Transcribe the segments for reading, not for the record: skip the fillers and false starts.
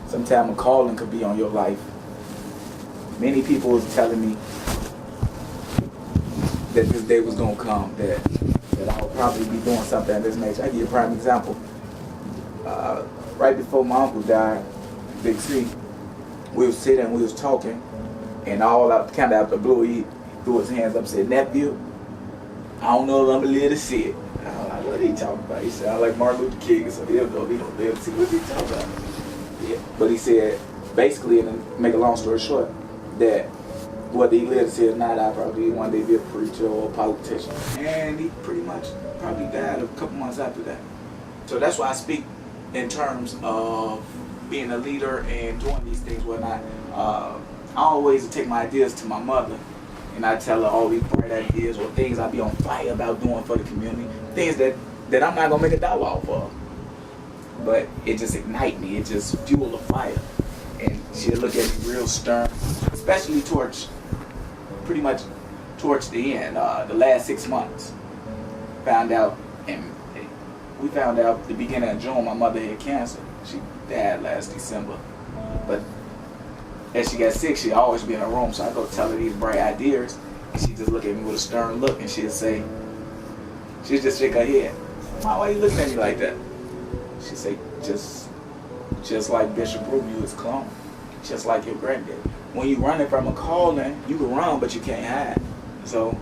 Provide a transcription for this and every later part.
Sometimes a calling could be on your life. Many people was telling me that this day was gonna come, that I would probably be doing something of this nature. I give you a prime example. Right before my uncle died, Big C, we was sitting, we was talking, and all out, kind of out the blue, he threw his hands up and said, "Nephew, I don't know if I'm gonna live to see it." I was like, "What are he talking about?" He said, "I like Martin Luther King, so he'll go, he don't live to see." What's he talking about? Yeah. But he said, basically, and to make a long story short, that whether he lived to see it or not, I probably one day be a preacher or a politician. And he pretty much probably died a couple months after that. So that's why I speak in terms of being a leader and doing these things whatnot. I always take my ideas to my mother, and I tell her all these bright ideas or things I be on fire about doing for the community, things that I'm not gonna make a dollar off of, but it just ignite me, it just fuel the fire. And she'll look at me real stern, especially pretty much towards the end, the last 6 months. We found out the beginning of June my mother had cancer. She died last December. But as she got sick, she'd always be in her room, so I go tell her these bright ideas, and she just look at me with a stern look, and she'd say, she'd just shake her head. "Why are you looking at me like that?" She'd say, just like Bishop Brewton, you was clone. Just like your granddad. When you running from a calling, you can run, but you can't hide. So,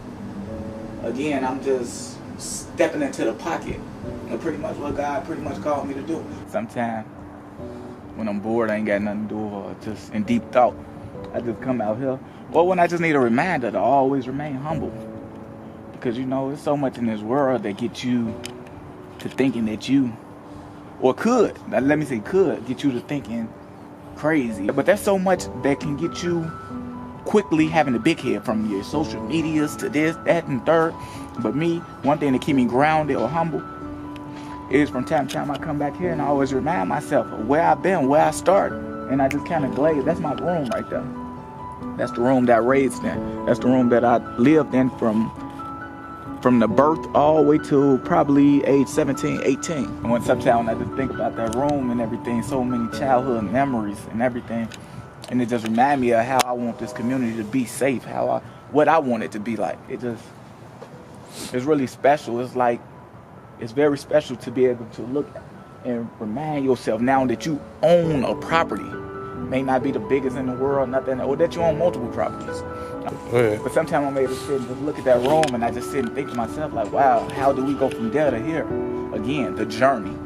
again, I'm just stepping into the pocket. And pretty much what God pretty much called me to do. Sometimes when I'm bored, I ain't got nothing to do, or just in deep thought, I just come out here. Or when I just need a reminder to always remain humble. Because, there's so much in this world that gets you to thinking that you, or could get you to thinking crazy. But there's so much that can get you quickly having a big head, from your social medias to this, that, and third. But me, one thing to keep me grounded or humble is from time to time I come back here and I always remind myself of where I've been, where I started. And I just kind of glaze. That's my room right there. That's the room that I raised in. That's the room that I lived in from the birth all the way to probably age 17, 18. And when sometimes I just think about that room and everything, so many childhood memories and everything, and it just reminds me of how I want this community to be safe, what I want it to be like. It's really special. It's very special to be able to look and remind yourself now that you own a property. May not be the biggest in the world, nothing, or that you own multiple properties. But sometimes I'm able to sit and just look at that room, and I just sit and think to myself, like, wow, how do we go from there to here? Again, the journey.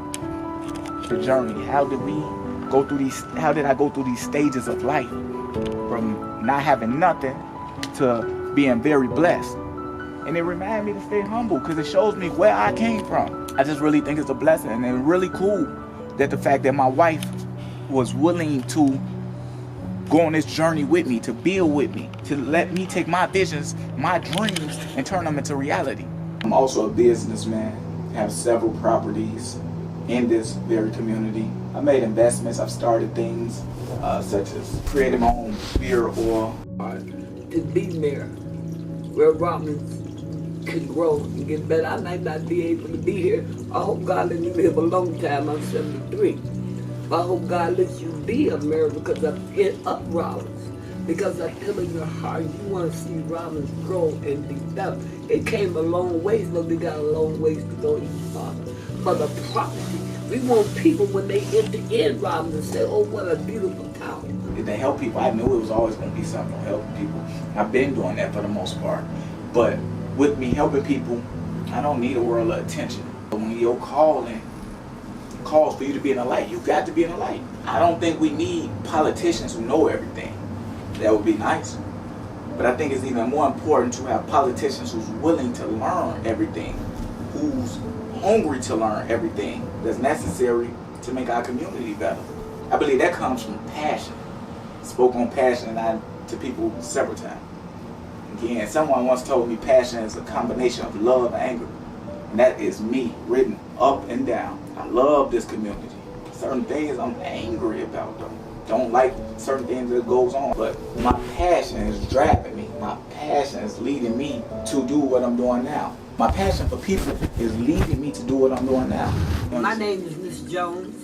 How did I go through these stages of life, from not having nothing to being very blessed? And it reminds me to stay humble, because it shows me where I came from. I just really think it's a blessing, and it's really cool that the fact that my wife was willing to go on this journey with me, to build with me, to let me take my visions, my dreams, and turn them into reality. I'm also a businessman, have several properties in this very community. I made investments, I've started things such as creating my own beer oil. To be there, where Robins can grow and get better. I might not be able to be here. I hope God lets you live a long time. I'm 73. I hope God lets you be a mayor because of it up Rollins. Because of him in your heart, you want to see Rollins grow and develop. It came a long ways, but we got a long ways to go even farther. For the property, we want people when they enter in Rollins to say, "Oh, what a beautiful town." And to help people, I knew it was always going to be something to help people. I've been doing that for the most part. But with me helping people, I don't need a world of attention. But when your calling calls for you to be in the light, you got to be in the light. I don't think we need politicians who know everything. That would be nice. But I think it's even more important to have politicians who's willing to learn everything, who's hungry to learn everything that's necessary to make our community better. I believe that comes from passion. Spoke on passion to people several times. Again, someone once told me passion is a combination of love and anger. And that is me, written up and down. I love this community. Certain things I'm angry about them. Don't like certain things that goes on. But my passion is driving me. My passion is leading me to do what I'm doing now. My passion for people is leading me to do what I'm doing now. My name is Miss Jones.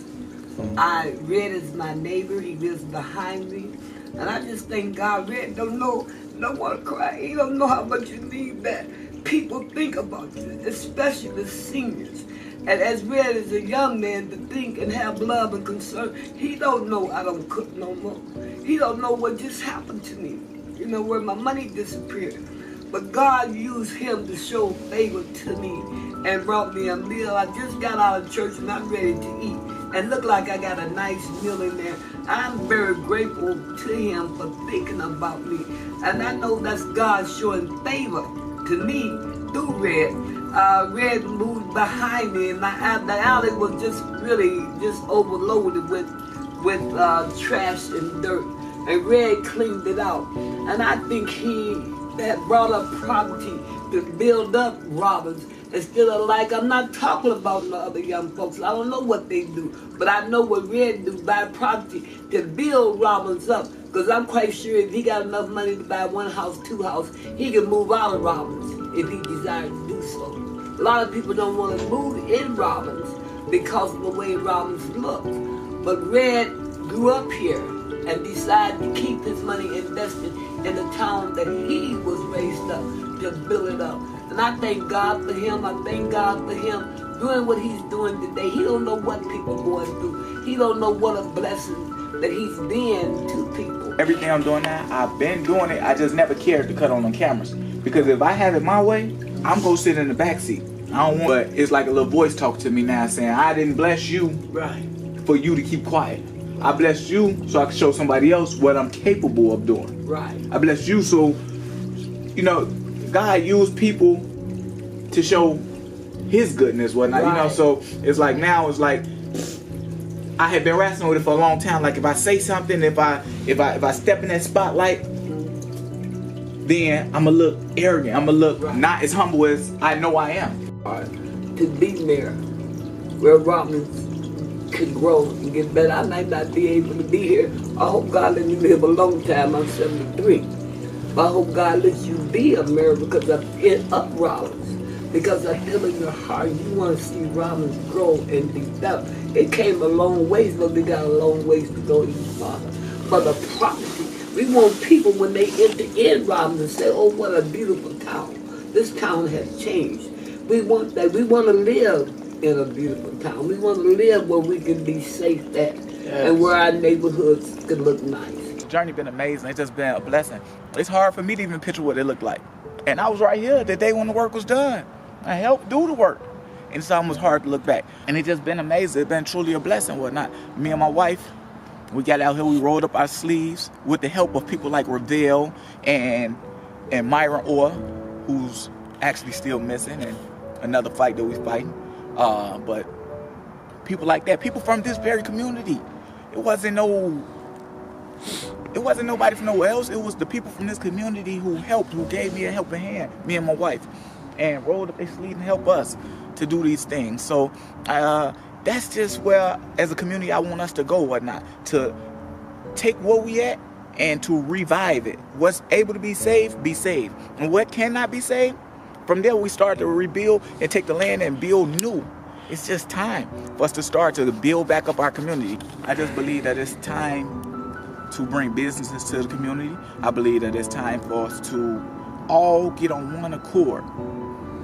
Red is my neighbor. He lives behind me. And I just thank God. Red don't want to cry. He don't know how much you need that people think about you, especially the seniors. And as Red is a young man to think and have love and concern, he don't know I don't cook no more. He don't know what just happened to me. You know, where my money disappeared. But God used him to show favor to me and brought me a meal. I just got out of church and I'm ready to eat. And look like I got a nice meal in there. I'm very grateful to him for thinking about me. And I know that's God showing favor to me through Red. Red moved behind me and the alley was just overloaded with trash and dirt. And Red cleaned it out. And I think he had brought up property to build up robbers. Instead of I'm not talking about the other young folks. I don't know what they do. But I know what Red do, buy property to build Robbins up. Because I'm quite sure if he got enough money to buy 1 house, 2 houses, he can move out of Robbins if he desired to do so. A lot of people don't want to move in Robbins because of the way Robbins looks. But Red grew up here and decided to keep his money invested in the town that he was raised up to build it up. And I thank God for him. I thank God for him doing what he's doing today. He don't know what people are going through. He don't know what a blessing that he's been to people. Everything I'm doing now, I've been doing it. I just never cared to cut on the cameras. Because if I have it my way, I'm going to sit in the back seat. I don't want, but it's like a little voice talk to me now saying, I didn't bless you for you to keep quiet. I blessed you so I can show somebody else what I'm capable of doing. Right. I blessed you so, you know, God used people to show his goodness, whatnot. Right. You know, so it's like now it's like I have been wrestling with it for a long time. Like if I say something, if I step in that spotlight, then I'm gonna look arrogant. I'm gonna look not as humble as I know I am. To be there, where Robbins could grow and get better. I might not be able to be here. I hope God lets me live a long time. I'm 73. But I hope God lets you be a mayor because of Robbins. Because I feel in your heart you want to see Robbins grow and develop. It came a long ways, but we got a long ways to go even farther. For the property, we want people when they enter in Robbins to say, oh, what a beautiful town. This town has changed. We want that. We want to live in a beautiful town. We want to live where we can be safe at and where our neighborhoods can look nice. The journey been amazing. It's just been a blessing. It's hard for me to even picture what it looked like. And I was right here the day when the work was done. I helped do the work. And it's almost hard to look back. And it's just been amazing. It's been truly a blessing, whatnot. Me and my wife, we got out here, we rolled up our sleeves with the help of people like Ravel and Myron Orr, who's actually still missing, and another fight that we fighting. But people like that, people from this very community. It wasn't nobody from nowhere else. It was the people from this community who helped, who gave me a helping hand, me and my wife, and rolled up their sleeves and helped us to do these things. So that's just where, as a community, I want us to go, whatnot, to take where we at and to revive it. What's able to be saved, and what cannot be saved, from there we start to rebuild and take the land and build new. It's just time for us to start to build back up our community. I just believe that it's time to bring businesses to the community. I believe that it's time for us to all get on one accord.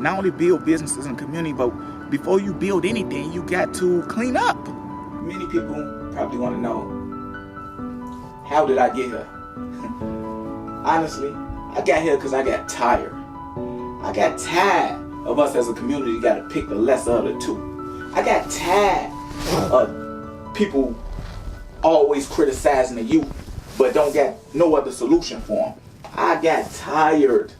Not only build businesses in the community, but before you build anything, you got to clean up. Many people probably want to know, how did I get here? Honestly, I got here because I got tired. I got tired of us as a community got to pick the lesser of the two. I got tired of people always criticizing the youth, but don't get no other solution for them. I got tired.